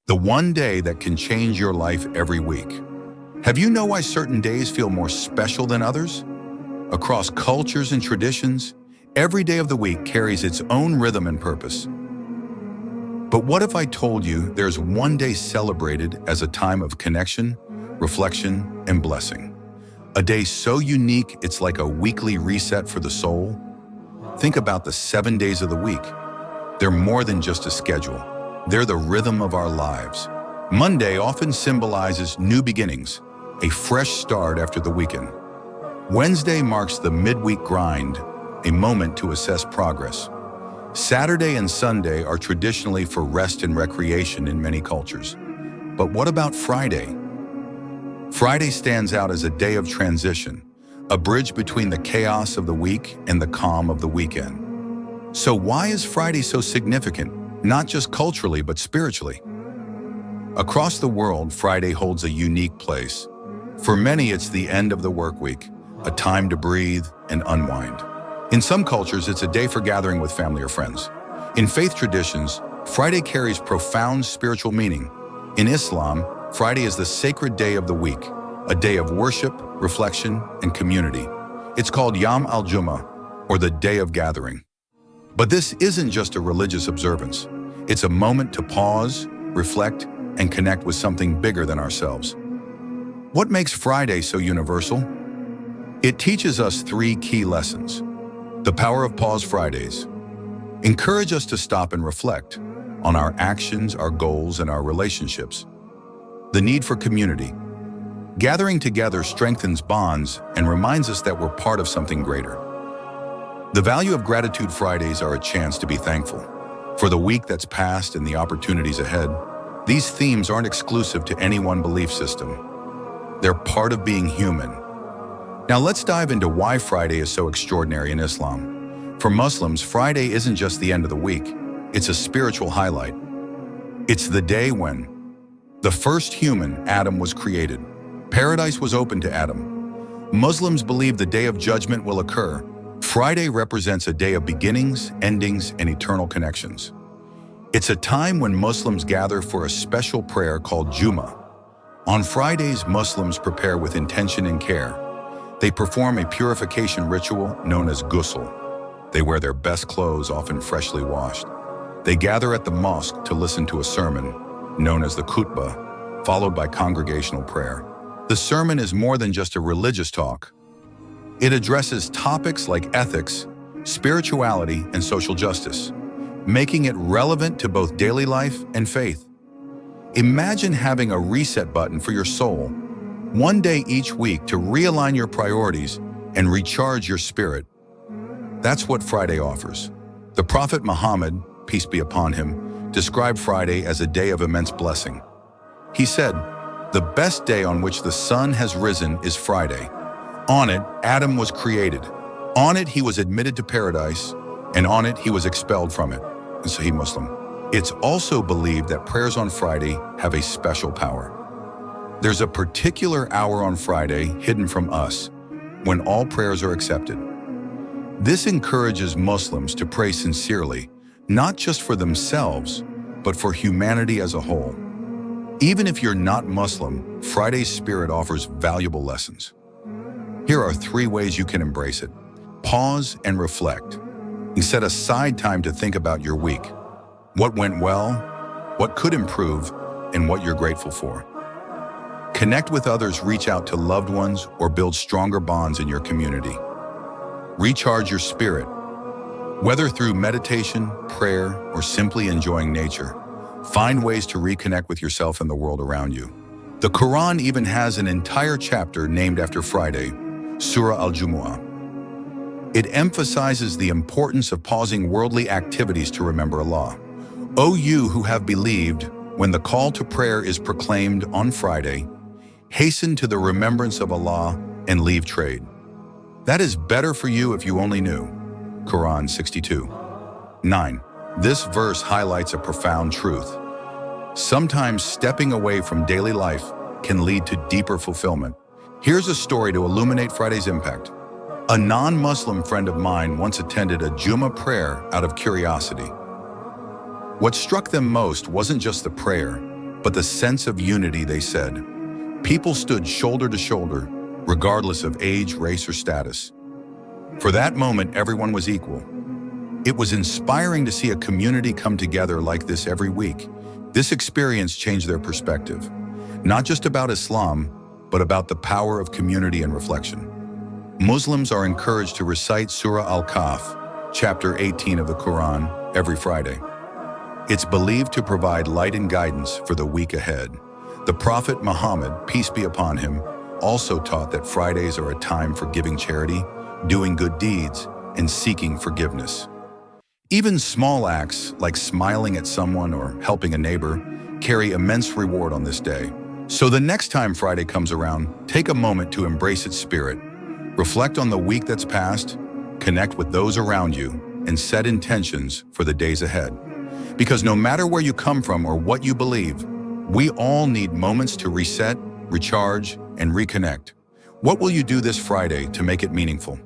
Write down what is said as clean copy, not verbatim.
The one day that can change your life every week. Have you know why certain days feel more special than others? Across cultures and traditions, every day of the week carries its own rhythm and purpose. But what if I told you there's one day celebrated as a time of connection, reflection, and blessing? A day so unique it's like a weekly reset for the soul? Think about the 7 days of the week. They're more than just a schedule. They're the rhythm of our lives. Monday often symbolizes new beginnings, a fresh start after the weekend. Wednesday marks the midweek grind, a moment to assess progress. Saturday and Sunday are traditionally for rest and recreation in many cultures. But what about Friday? Friday stands out as a day of transition, a bridge between the chaos of the week and the calm of the weekend. So why is Friday so significant, not just culturally but spiritually? Across the world, Friday holds a unique place. For many, it's the end of the work week, a time to breathe and unwind. In some cultures, it's a day for gathering with family or friends. In faith traditions, Friday carries profound spiritual meaning. In Islam, Friday is the sacred day of the week, a day of worship, reflection, and community. It's called Yom al-Jum'ah, or the Day of Gathering. But this isn't just a religious observance. It's a moment to pause, reflect, and connect with something bigger than ourselves. What makes Friday so universal? It teaches us 3 key lessons. The power of pause Fridays encourage us to stop and reflect on our actions, our goals, and our relationships. The need for community. Gathering together strengthens bonds and reminds us that we're part of something greater. The value of gratitude Fridays are a chance to be thankful for the week that's passed and the opportunities ahead. These themes aren't exclusive to any one belief system. They're part of being human. Now let's dive into why Friday is so extraordinary in Islam. For Muslims, Friday isn't just the end of the week. It's a spiritual highlight. It's the day when the first human, Adam, was created. Paradise was open to Adam. Muslims believe the day of judgment will occur. Friday represents a day of beginnings, endings, and eternal connections. It's a time when Muslims gather for a special prayer called Jummah. On Fridays, Muslims prepare with intention and care. They perform a purification ritual known as ghusl. They wear their best clothes, often freshly washed. They gather at the mosque to listen to a sermon, known as the khutbah, followed by congregational prayer. The sermon is more than just a religious talk. It addresses topics like ethics, spirituality, and social justice, making it relevant to both daily life and faith. Imagine having a reset button for your soul, one day each week to realign your priorities and recharge your spirit. That's what Friday offers. The Prophet Muhammad, peace be upon him, described Friday as a day of immense blessing. He said, "The best day on which the sun has risen is Friday. On it, Adam was created. On it, he was admitted to paradise, and on it, he was expelled from it." In Sahih Muslim. It's also believed that prayers on Friday have a special power. There's a particular hour on Friday hidden from us when all prayers are accepted. This encourages Muslims to pray sincerely, not just for themselves, but for humanity as a whole. Even if you're not Muslim, Friday's spirit offers valuable lessons. Here are 3 ways you can embrace it. Pause and reflect. And set aside time to think about your week. What went well, what could improve, and what you're grateful for. Connect with others, reach out to loved ones, or build stronger bonds in your community. Recharge your spirit. Whether through meditation, prayer, or simply enjoying nature, find ways to reconnect with yourself and the world around you. The Quran even has an entire chapter named after Friday, Surah al-Jumu'ah. It emphasizes the importance of pausing worldly activities to remember Allah. O you who have believed, when the call to prayer is proclaimed on Friday, hasten to the remembrance of Allah and leave trade. That is better for you if you only knew. Quran 62:9. This verse highlights a profound truth. Sometimes stepping away from daily life can lead to deeper fulfillment. Here's a story to illuminate Friday's impact. A non-Muslim friend of mine once attended a Jummah prayer out of curiosity. What struck them most wasn't just the prayer, but the sense of unity, they said. People stood shoulder to shoulder, regardless of age, race, or status. For that moment, everyone was equal. It was inspiring to see a community come together like this every week. This experience changed their perspective, not just about Islam, but about the power of community and reflection. Muslims are encouraged to recite Surah Al-Kahf, chapter 18 of the Quran, every Friday. It's believed to provide light and guidance for the week ahead. The Prophet Muhammad, peace be upon him, also taught that Fridays are a time for giving charity, doing good deeds, and seeking forgiveness. Even small acts, like smiling at someone or helping a neighbor, carry immense reward on this day. So the next time Friday comes around, take a moment to embrace its spirit. Reflect on the week that's passed, connect with those around you, and set intentions for the days ahead. Because no matter where you come from or what you believe, we all need moments to reset, recharge, and reconnect. What will you do this Friday to make it meaningful?